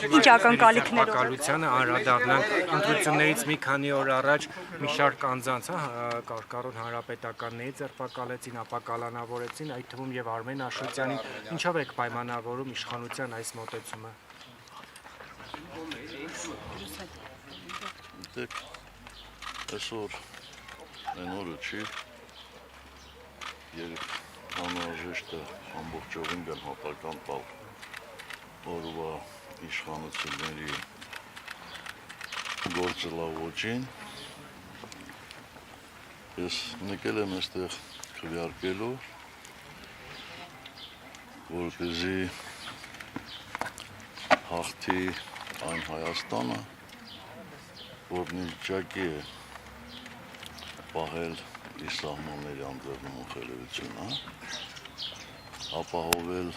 Ինչ ակնկալիքներով Ակալությանը անդրադառնանք ընտրություններից մի քանի օր առաջ մի շարք անձանց կառավարության հանրապետականների ձերբակալեցին, ապա կալանավորեցին, այդ թվում եւ Արմեն Աշոտյանին, ինչով եք պայմանավորում իշխանության այս մոտեցումը։ Այսօր այն օրը չի, երբ անհրաժեշտ է ամբողջովին գնահատական տալ օրվա իշխանությունների գործելավոճին, ես եկել եմ այստեղ քվեարկելու, որպեսզի հաղթի այն Հայաստանը, որն վիճակի է պահել իր սահմանների անդրադառնու խելαιությունը, ապահովել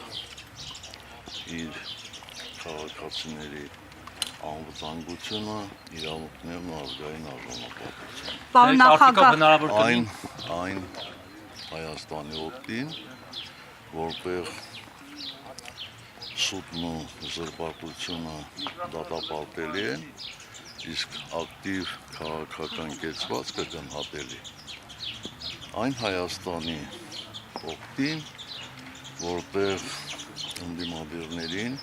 իր քաղաքացիների անվտանգությունը, իրավունքներն ու ազգային արժանապատվությունը։ Պարոն նախագահ, Այն Հայաստանի օգտին, որտեղ սուտն ու զրպարտությունը դատապարտելի են, իսկ ակտիվ քաղաքական կեցվածքը գնահատելի։ Այն Հայաստանի օգտին, որտեղ ընդդիմադիրներին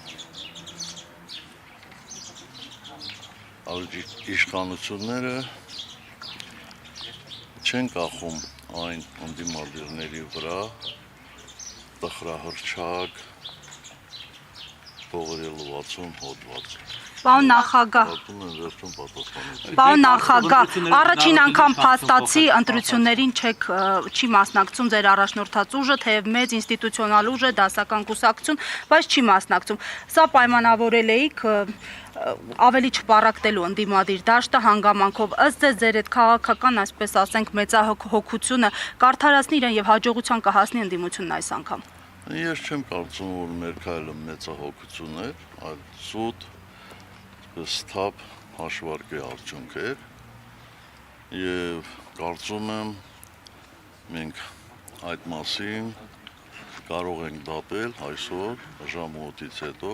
իշխանությունները չեն կախում այն ընդդիմադիրների վրա տխրահռչակ փողերելուացում հոդված։ Պարոն նախագահ, առաջին անգամ փաստացի ընտրություններին չի մասնակցում ձեր առաջնորդած ուժը, թեև մեծ ինստիտուցիոնալ ուժ է, դասական կուսակցություն, բայց չի մասնակցում։ Սա պայմանավորել էիք ավելի չպարակտելու ընդդիմադիր դաշտը հանգամանքով, ըստ ձեր այդ քաղաքական, այսպես ասենք, մեծահոգությունը կարդարացնի իրեն եւ հաջողության կհասնի ընդդիմությունն այս անգամ։ Ես չեմ կարծում, որ մեր քայլը մեծահոգություն էր, այլ սուտ սթափ հաշվարկի արդյունք էր եւ կարծում եմ մենք այդ մասին կարող ենք դատել այսօր ժամ 8-ից հետո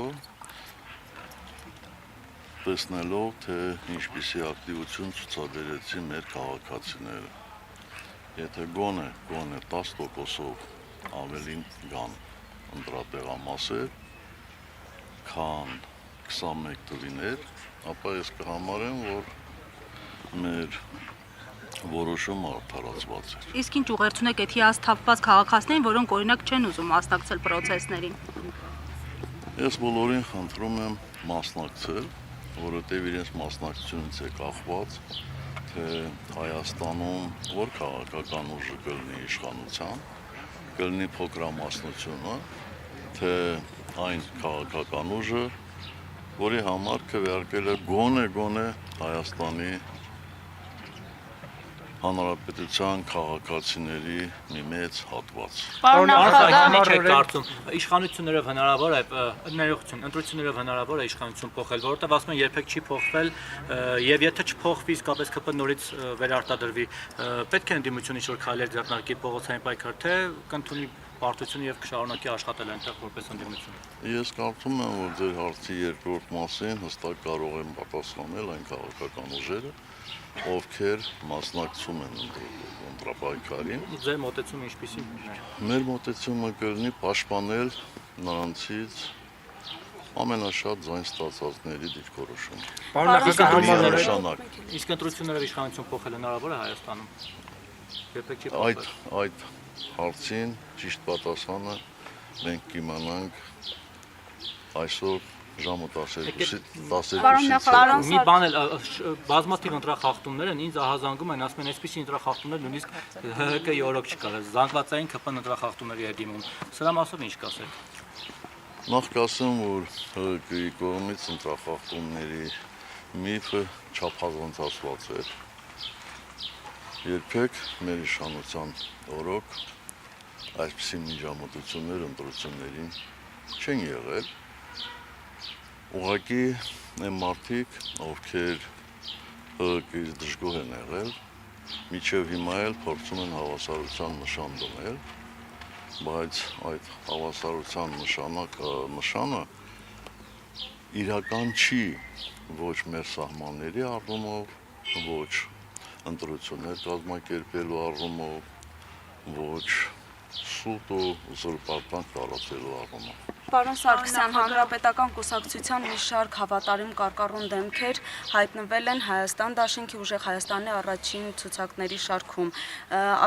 տեսնելով թե ինչպիսի ակտիվություն ցուցաբերեցին մեր քաղաքացիները եթե գոնե 10%-ով ավելին գան ընտրատեղամասեր քան 21 թվիներ, ապա ես կհամարեմ, որ մեր որոշումը արդարացված էր։ Իսկ ինչ ուղերձ ունեք այդ հիասթափված քաղաքացիներին, որոնք օրինակ չեն ուզում մասնակցել պրոցեսներին։ Ես բոլորին խնդրում եմ մասնակցել, որովհետև իրենց մասնակցությունից է կախված, թե Հայաստանում որ քաղաքական ուժը կլինի իշխանության, կլինի փոքրամասնությունը, թե այն քաղաքական ուժը, որի համար քվեարկել է գոնե Հայաստանի Հանրապետության քաղաքացիների մի մեծ հատված։ Պարոն նախագահ, ինչ եք կարծում, իշխանություններով հնարավոր է, ընտրություններով հնարավոր է իշխանություն փոխել, որովհետև ասում են երբեք չի փոխվել, եւ եթե չփոխվի իսկապես ԿՊ նորից վերարտադրվի, պետք է ընդդիմությունը ինչ-որ քայլեր ձեռնարկի փողոցային պայքար, թե կընդունի պարտությունը եւ կշարունակի աշխատել այնտեղ որպես ընդդիմություն։ Ես կարծում եմ, որ ձեր հարցի երկրորդ մասին հստակ կարող են պատասխանել այն քաղաքական ուժերը, ովքեր մասնակցում են ընտրապայքարին։ Ձեր մոտեցումը ինչպիսի՞։ Մեր մոտեցումը կլինի պաշտպանել նրանցից ամենաշատ ձայն ստացածների դիրքորոշումը։ Պարոն նախագահ, Իսկ ընտրություններով իշխանություն փոխել հնարավոր է Հայաստանում։ Երբեք չի փոխվել։ Այդ հարցին ճիշտ պատասխանը մենք կիմանանք այսօր ժամը 12-ից։ Մի բան էլ բազմաթիվ ընտրախախտումներ են, ինձ ահազանգում են, ասում են, այսպիսի ընտրախախտումներ նույնիսկ ՀՀԿ-ի օրոք չկար, զանգվածային ԿՊ ընտրախախտումների է դիմում։ Սրա մասով ինչ կասեք։ Նախ կասեմ, որ ՀՀԿ-ի կողմից ընտրախախտումների միֆը չափազանցված էր։ Երբեք մեր իշխանության օրոք այսպիսի միջամտություններ ընտրություններին չեն եղել։ Ուղղակի այն մարդիկ, ովքեր ՀՀԿ-ից դժգոհ են եղել, մինչև հիմա էլ փորձում են հավասարության նշան դնել բայց այդ հավասարության նշանը իրական չի ոչ մեր սահմանների առումով, ոչ ընտրություններ կազմակերպելու առումով, ոչ սուտ ու զրպարտան տարածելու առումով։ Պարոն Սարգսյան, Հանրապետական կուսակցության մի շարք հավատարիմ կարկառուն դեմքեր հայտնվել են Հայաստան դաշինքի ուժեղ Հայաստանի առաջին ցուցակների շարքում։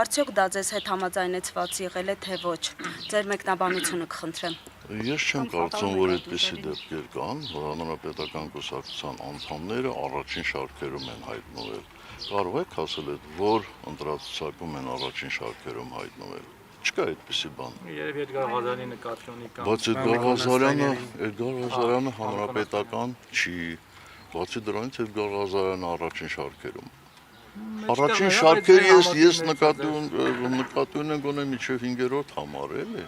Արդյոք դա ձեզ հետ համաձայնեցված եղել է թե ոչ։ Ձեր մեկնաբանությունը կխնդրեմ։ Ես չեմ կարծում, որ այդպիսի դեպքեր կան, որ Հանրապետական կուսակցության անդամները առաջին շարքերում են հայտնվել։ Կարող եք ասել, որ ընտրացուցակում են առաջին շարքերում հայտնվել։ Չկա այդպիսի բան։ Երևի Էդգար Ղազարյանի նկատի կա։ Բայց Էդգար Ղազարյանը հանրապետական չի։ Բացի դրանից Էդգար Ղազարյանը առաջին շարքերում։ Առաջին շարքերը ես նկատի ունեմ գոնե միջև 5-րդ համար, էլի։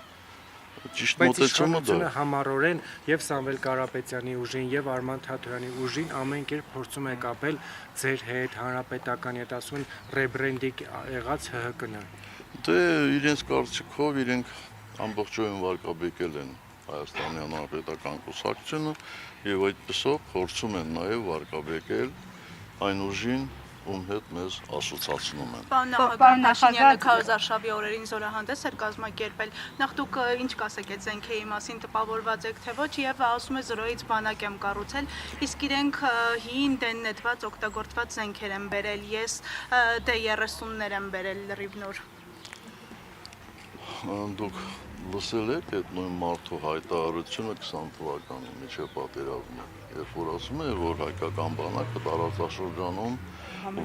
Ճիշտ Բայց մոտեցումը դա։ իշխանությունը համառորեն եւ Սամվել Կարապետյանի ուժին եւ Արման Թաթուրյանի ուժին ամեն կերպ փորձում է կապել ձեր հետ հանրապետական, եթե ասում են ռեբրենդինգ եղած ՀՀԿ-ն։ Դե իրենց կարծիքով իրենք ամբողջովին վարկաբեկել են Հայաստանի Հանրապետական կուսակցությունը եւ այդպեսով փորձում են նաեւ վարկաբեկել այն ուժին, ում հետ մեզ ասոցացնում են։ Պարոն Փաշինյանը Քարոզարշավի օրերին զորահանդես էր կազմակերպել։ Նախ դուք ինչ կասեք այդ զենքերի մասին, տպավորված եք թե ոչ, եւ ասում է զրոյից բանակ եմ կառուցել, իսկ իրենք հին դեն նետված օգտագործված զենքեր են բերել, ես դե 30-ներ եմ բերել լրիվ նոր։ Դուք լսել եք այդ նույն մարդու հայտարարությունը 20 թվականի միջև պատերազմը, երբ որ ասում է, որ հայկական բանակը տարածաշրջանում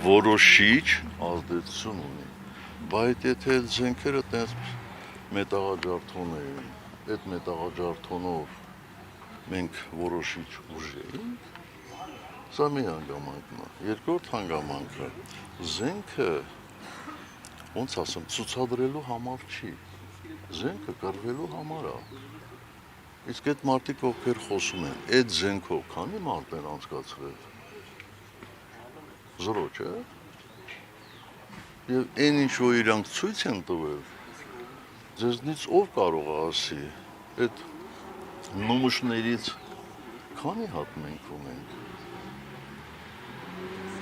որոշիչ ազդեցություն ունի։ Բայց եթե այդ զենքերը տես մետաղաջարդոն էին, այդ մետաղաջարդոնով մենք որոշիչ ուժ էինք, սա մի հանգամանքն է։ Երկրորդ հանգամանքը զենքը ոնց ասեմ, ցուցադրելու համար չի։ Զենքը կռվելու համար է։ Իսկ այդ մարդիկ ովքեր խոսում են, այդ զենքով քանի մարդ են անցկացրել։ Զրո, չէ՞։ Եվ այն ինչ որ իրանք ցույց են տվել, ձեզնից ով կարող է ասի, այդ նմուշներից քանի հատ մենք ունենք։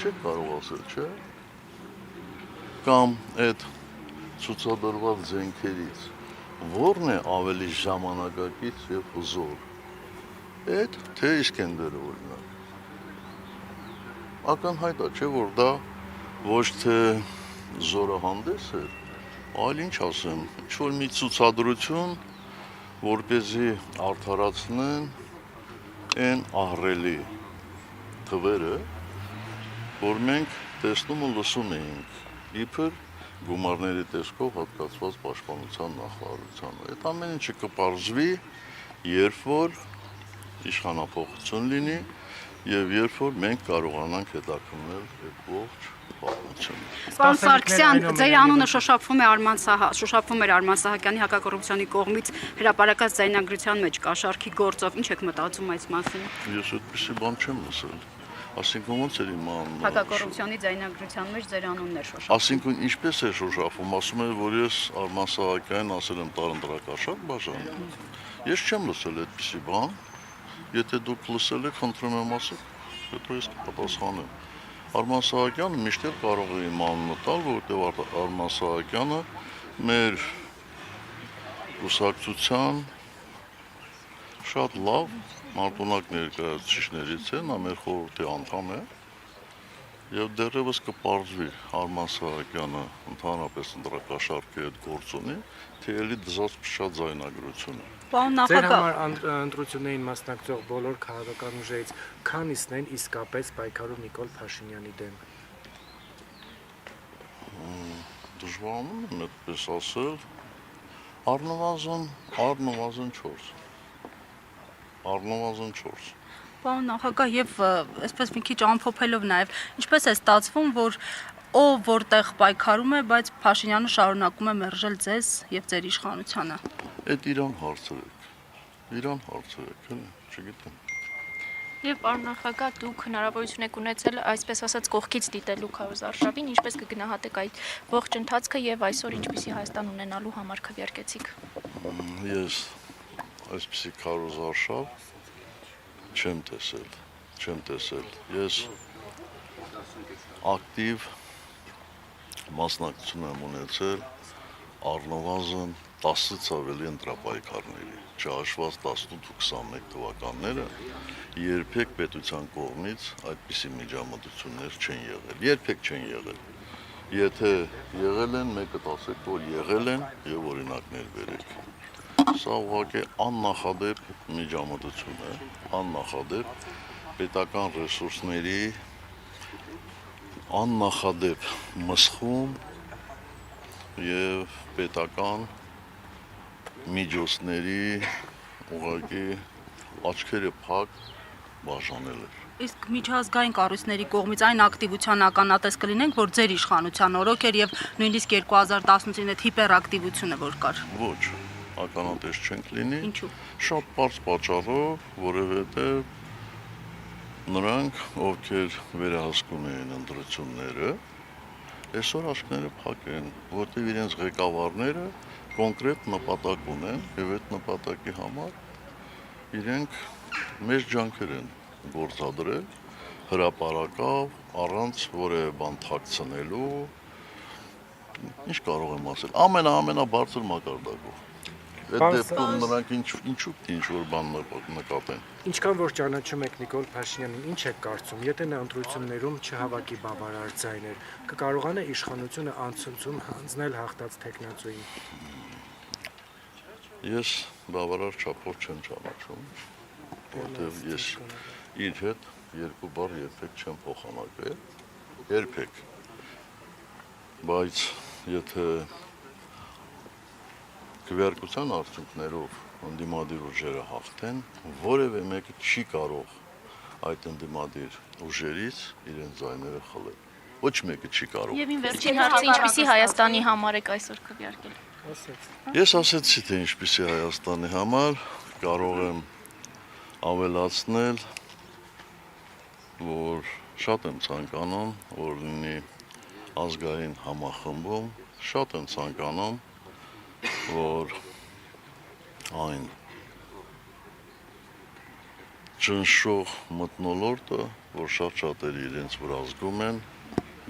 Չեք կարող ասել, չէ՞։ Կամ այդ ցուցադրված զենքերից որն է ավելի ժամանակակից եւ հզոր։ Այդ թե Իսկենդերը օրինակ։ Ակնհայտ է, չէ՞ որ դա ոչ թե զորահանդես էր, այլ ինչ ասեմ, ինչ-որ մի ցուցադրություն, որպեսզի արդարացնեն այն ահռելի թվերը, որ մենք տեսնում ու լսում էինք, իբր գումարների տեսքով հատկացված պաշտպանության նախարարությանը։ Այդ ամեն ինչը կպարզվի, երբ որ իշխանափոխություն լինի եւ երբ որ մենք կարողանանք հետաքննել այդ ողջ պատմությունը։ Պարոն Սարգսյան, ձեր անունը շոշափվում էր Արման Սահակյանի հակակոռուպցիոնի կողմից հրապարակած ձայնագրության մեջ կաշառքի գործով, ինչ եք մտածում այս մասին։ Ես այդպեսի բան չեմ լսել։ Այսինքն ոնց էր իման Հակակոռուպցիոնի ձայնագրության մեջ ձեր անունն էր շոշափվում։ Այսինքն ինչպես է շոշափում, ասում է, որ ես Արման Սահակյանին ասել եմ տարընտրակաշառք բաժան։ Ես չեմ լսել այդպեսի բան։ Եթե դուք լսել եք, խնդրում եմ ասեք, հետո ես կպատասխանեմ։ Արման Սահակյանը միշտ կարող է իմ անունը տալ, որովհետև Արման Սահակյանը մեր կուսակցության շատ լավ մարտունակ ներկայացուցիչներից է, նա մեր խորհրդի անդամ է եւ դեռևս կպարզվի Արման Սահակյանը ընդհանրապես ընտրակաշառքի հետ գործ ունի, թե էլի դզած փշած ձայնագրությունը։ Պարոն Ձեր նախագահ, համար ընտրություններին մասնակցող բոլոր քաղաքական ուժերից քանիսն են իսկապես պայքարում Նիկոլ Փաշինյանի դեմ։ Դժվարանում եմ այդպես ասել, առնվազն 4։ Առնվազն 4։ Պարոն նախագահ, եւ այսպես մի քիչ ամփոփելով նաեւ, ինչպես է ստացվում, որ ով որտեղ պայքարում է, բայց Փաշինյանը շարունակում է մերժել ձեզ եւ ձեր իշխանությանը։ Այդ իրան հարցրեք, էլի, չգիտեմ։ Եվ պարոն նախագահ, դուք հնարավորություն եք ունեցել, այսպես ասած, կողքից դիտելու Քարոզարշավին, ինչպես կգնահատեք այդ ողջ ընթացքը եւ այսօր ինչպիսի Հայաստան ունենալու համար քվեարկեցիք։ Ես այսպիսի քարոզարշավ չեմ տեսել։ Ես ակտիվ մասնակցություն եմ ունեցել առնվազն 10-ից ավելի ընտրապայքարների, չհաշված 18-21 թվականները, երբեք պետության կողմից այդպիսի միջամտություններ չեն եղել, երբեք չեն եղել։ Եթե եղել են, մեկը ասեք, որ եղել են եւ օրինակներ բերեք։ Սա ուղղակի աննախադեպ միջամտություն է, աննախադեպ պետական ռեսուրսների աննախադեպ մսխում եւ պետական միջոցների ուղղակի աչքերը փակ բաժանել է։ Իսկ միջազգային կառույցների կողմից այն ակտիվության ականատես կլինենք, որ ձեր իշխանության օրոք էր եւ նույնիսկ 2018-ին այդ հիպերակտիվությունը որ կար։ Ոչ, ականատես չենք լինի։ Ինչու՞։ Շատ པարզ պատճառով, որովհետեւ նրանք, ովքեր վերահսկում էին ընտրությունները, այսօր աչքները փակ են, որտեղ իրենց ղեկավարները կոնկրետ նպատակ ունեն եւ այդ նպատակի համար իրենք մեծ ջանքեր են գործադրել հրապարակավ, առանց որևէ բան թաքցնելու, ինչ կարող եմ ասել, ամենաբարձր մակարդակով։ Այդ դեպքում նրանք ինչ-որ բան նկատեն։ Ինչքան որ ճանաչում եք Նիկոլ Փաշինյանին, ինչ եք կարծում, եթե նա ընտրություններում չհավաքի բավարար ձայներ, կկարողանա իշխանությունը անցնցում հանձնել հաղթած թեկնածուին։ Ես բավարար չափով չեմ ճանաչում, որտեղ ես իր հետ երկու բառ երբեք չեմ փոխանակել, երբեք։ Բայց եթե քվեարկության արդյունքներով ընդդիմադիր ուժերը հաղթեն, որևէ մեկը չի կարող այդ ընդդիմադիր ուժերից իրենց ձայները խլել։ Ոչ մեկը չի կարող։ Եվ ին վերջին հարցը ինչպիսի Հայաստանի համար եք այսօր քվեարկել։ Ես ասեցի, թե ինչպիսի Հայաստանի համար կարող եմ ավելացնել, որ շատ եմ ցանկանում, որ լինի ազգային համախմբում, շատ եմ ցանկանում, որ այն ճնշող մթնոլորտը, որ շատ շատերը իրենց վրա զգում են,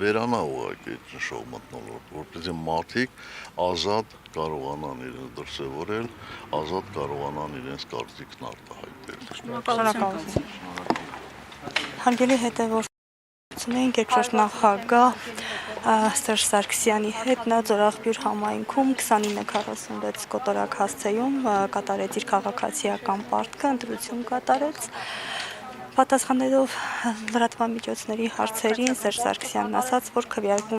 վերանա ուղղակի ճնշող մթնոլորտ, որպեսզի մարդիկ ազատ կարողանան իրենց դրսևորել, ազատ կարողանան իրենց կարծիքն արտահայտել։ Շնորհակալություն։ Հարգելի հետևորդներ, երկրորդ նախագահ Սերժ Սարգսյանի հետ նա Ձորախբյուր համայնքում 2946 կոտորակ հասցեում կատարեց իր քաղաքացիական պարտքը, ընտրություն կատարեց։ Պատասխանելով լրատվամիջոցների հարցերին Սերժ Սարգսյանն ասաց, որ քվեարկում